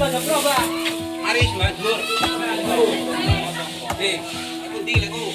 Mari semanjur. Aku ndi lek ku.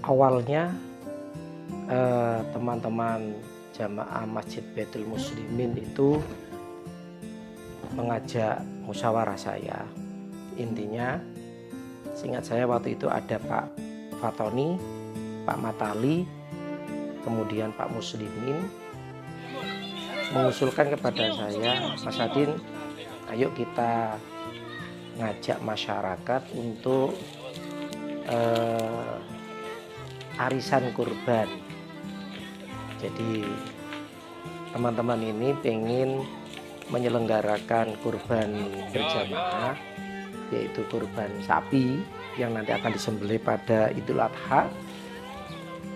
Awalnya teman-teman jamaah Masjid Baitul Muslimin itu mengajak musyawarah saya. Intinya, seingat saya waktu itu ada Pak Fatoni, Pak Matali, kemudian Pak Muslimin mengusulkan kepada saya, Mas Adin, ayo kita ngajak masyarakat untuk arisan kurban. Jadi teman-teman ini pengen menyelenggarakan kurban berjamaah, yaitu kurban sapi yang nanti akan disembelih pada Idul Adha,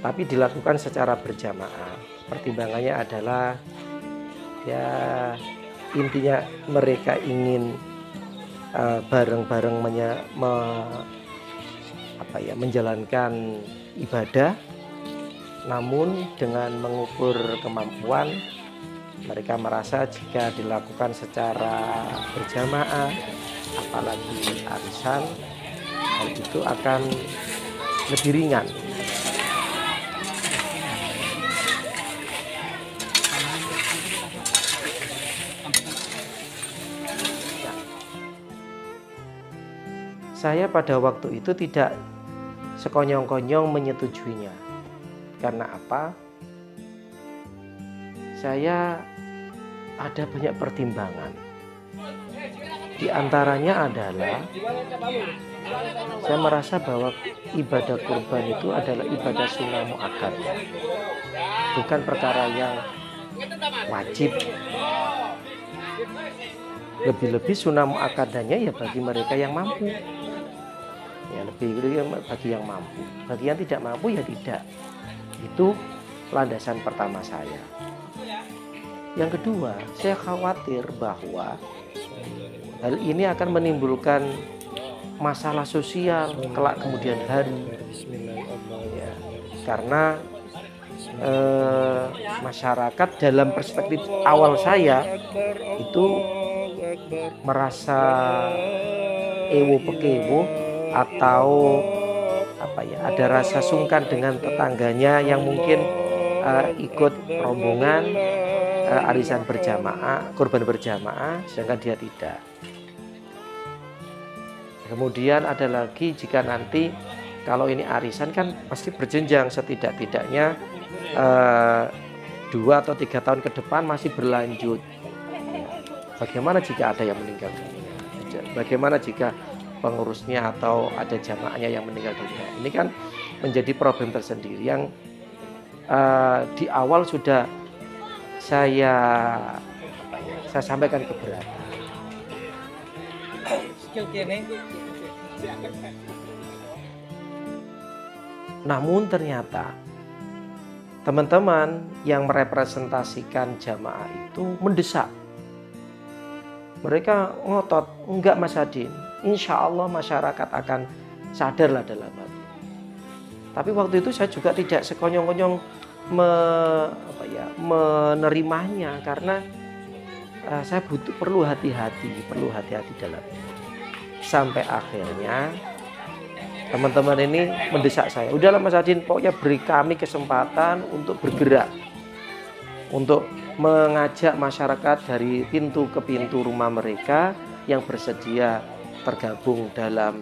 tapi dilakukan secara berjamaah. Pertimbangannya adalah ya intinya mereka ingin bareng-bareng menjalankan ibadah, namun dengan mengukur kemampuan. Mereka merasa jika dilakukan secara berjamaah, apalagi arisan, hal itu akan lebih ringan. Saya pada waktu itu tidak sekonyong-konyong menyetujuinya. Karena apa? Saya ada banyak pertimbangan. Di antaranya adalah saya merasa bahwa ibadah kurban itu adalah ibadah sunnah muakkad, bukan perkara yang wajib. Lebih-lebih sunnah muakkadannya ya bagi mereka yang mampu. Ya lebih bagi yang mampu. Bagi yang tidak mampu ya tidak. Itu landasan pertama saya. Yang kedua, saya khawatir bahwa hal ini akan menimbulkan masalah sosial kelak kemudian hari. Ya, karena masyarakat dalam perspektif awal saya itu merasa ewo pekewo atau ada rasa sungkan dengan tetangganya yang mungkin ikut rombongan arisan berjamaah, kurban berjamaah, sedangkan dia tidak. Kemudian ada lagi jika nanti kalau ini arisan kan pasti berjenjang, setidak-tidaknya 2 atau 3 tahun ke depan masih berlanjut. Bagaimana jika ada yang meninggal dunia? Bagaimana jika pengurusnya atau ada jamaahnya yang meninggal dunia? Ini kan menjadi problem tersendiri yang di awal sudah saya sampaikan keberatan. Namun ternyata teman-teman yang merepresentasikan jamaah itu mendesak. Mereka ngotot, enggak Mas Adin, insya Allah masyarakat akan sadarlah dalam hal ini. Tapi waktu itu saya juga tidak sekonyong-konyong menerimanya, karena saya perlu hati-hati dalam ini. Sampai akhirnya teman-teman ini mendesak saya, udahlah Mas Adin, pokoknya beri kami kesempatan untuk bergerak, untuk mengajak masyarakat dari pintu ke pintu rumah mereka yang bersedia tergabung dalam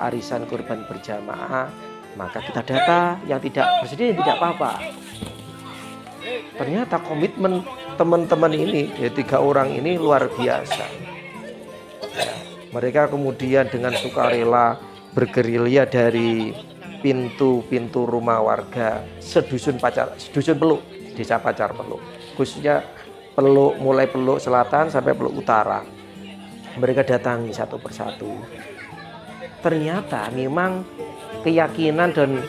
arisan kurban berjamaah, maka kita data. Yang tidak bersedia tidak apa-apa. Ternyata komitmen teman-teman ini, ya 3 orang ini luar biasa. Mereka kemudian dengan sukarela bergerilya dari pintu-pintu rumah warga sedusun Peluk, desa Pacar Peluk, khususnya Peluk, mulai Peluk Selatan sampai Peluk Utara. Mereka datangi satu persatu. Ternyata memang keyakinan dan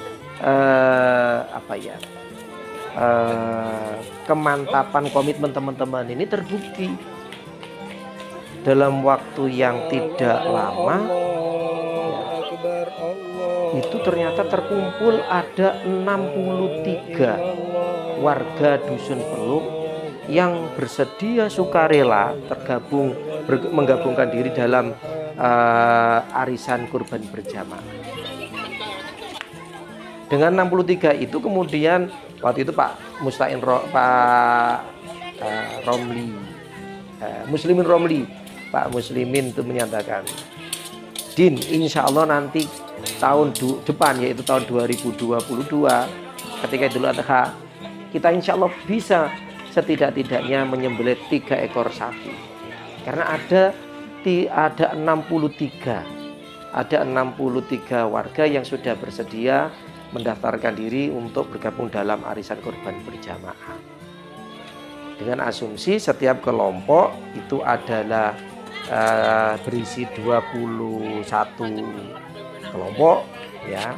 kemantapan komitmen teman-teman ini terbukti. Dalam waktu yang tidak lama itu ternyata terkumpul ada 63 warga Dusun Peluk yang bersedia sukarela menggabungkan diri dalam arisan kurban berjamaah. Dengan 63 itu kemudian waktu itu Pak Romli, Muslimin Romli, Pak Muslimin itu menyatakan, Din, insya Allah nanti tahun depan, yaitu tahun 2022, ketika Idul Adha, kita insya Allah bisa setidak-tidaknya menyembelih 3 ekor sapi. Karena ada 63 warga yang sudah bersedia mendaftarkan diri untuk bergabung dalam arisan kurban berjamaah. Dengan asumsi setiap kelompok itu adalah berisi 21 kelompok, ya.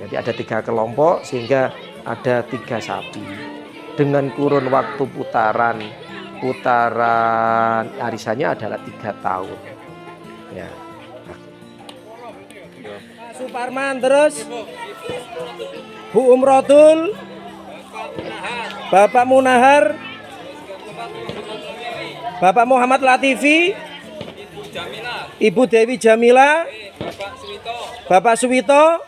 Jadi ada 3 kelompok sehingga ada 3 sapi dengan kurun waktu putaran arisannya adalah 3 tahun, ya. Suparman, terus Bu Umrotul, Bapak Munahar, Bapak Muhammad Latifi, Ibu Dewi Jamila, Bapak Suwito,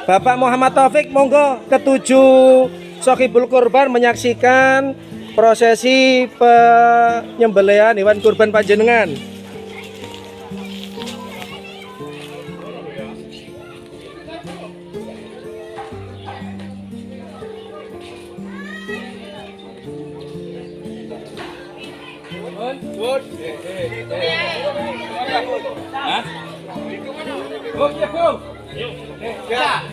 Bapak Muhammad Taufik. Monggo ketujuh Sohibul Kurban menyaksikan prosesi penyembelihan hewan kurban panjenengan.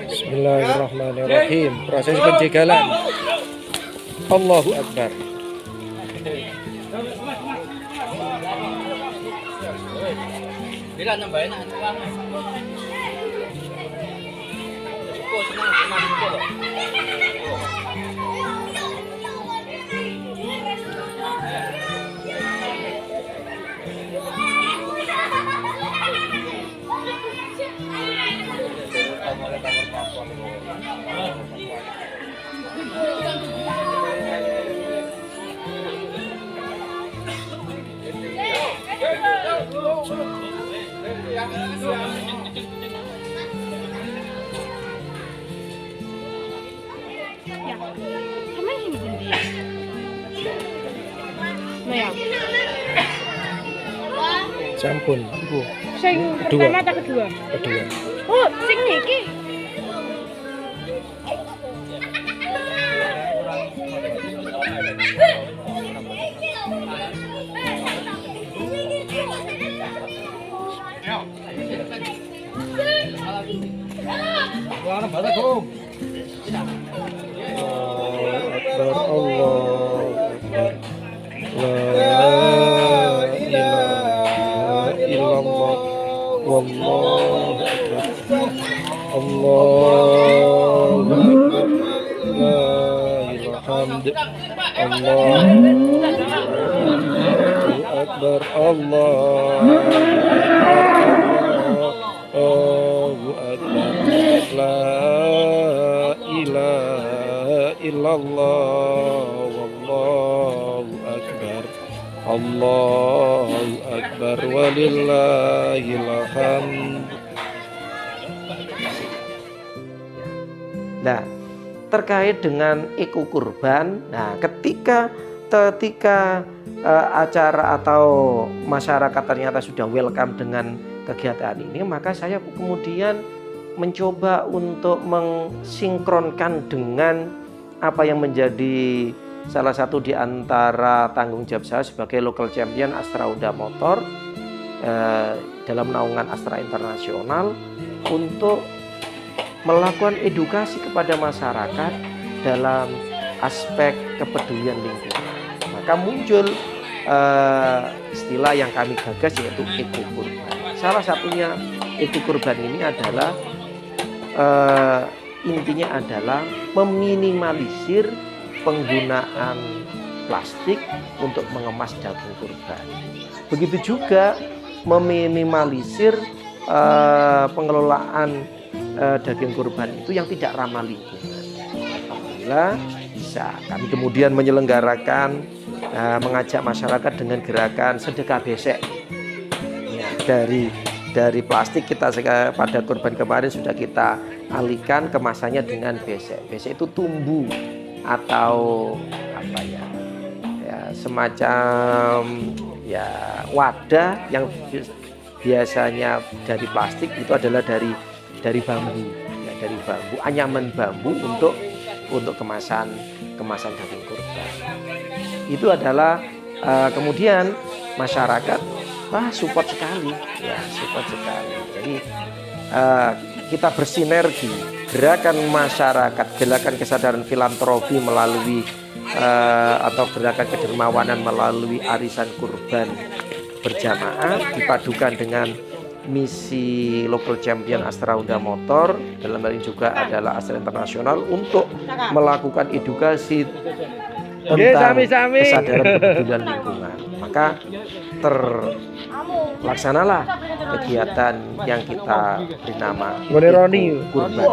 Bismillahirrahmanirrahim. Proses penjegalan. Allahu Akbar. Bila nambahin ang uang. Sampun, Bu. Sing pertama atau kedua? Kedua. Oh, sing niki. Allahu Akbar walillahil hamd. Nah, terkait dengan eko kurban, nah ketika acara atau masyarakat ternyata sudah welcome dengan kegiatan ini, maka saya kemudian mencoba untuk mensinkronkan dengan apa yang menjadi salah satu di antara tanggung jawab saya sebagai local champion Astra Honda Motor dalam naungan Astra Internasional untuk melakukan edukasi kepada masyarakat dalam aspek kepedulian lingkungan. Maka muncul istilah yang kami gagas yaitu eco kurban. Salah satunya eco kurban ini adalah intinya adalah meminimalisir penggunaan plastik untuk mengemas daging kurban. Begitu juga meminimalisir pengelolaan daging kurban itu yang tidak ramah lingkungan. Alhamdulillah bisa. Kami kemudian menyelenggarakan mengajak masyarakat dengan gerakan sedekah besek. Ya, dari plastik kita pada kurban kemarin sudah kita alihkan kemasannya dengan besek. Besek itu tumbuh atau apa ya? Ya semacam ya wadah yang biasanya dari plastik itu adalah dari bambu, ya, dari bambu, anyaman bambu untuk kemasan daging kurban. Itu adalah kemudian masyarakat support sekali, ya support sekali. Jadi kita bersinergi, gerakan masyarakat, gerakan kesadaran filantropi melalui atau gerakan kedermawanan melalui arisan kurban berjamaah dipadukan dengan misi local champion Astra Honda Motor, dalam hal ini juga adalah Astra Internasional, untuk melakukan edukasi tentang kesadaran kepedulian lingkungan. Maka terlaksanalah kegiatan yang kita beri nama kurban.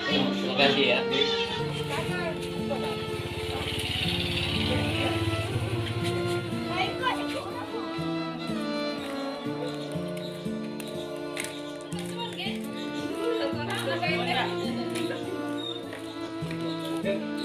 Terima kasih ya. Oke.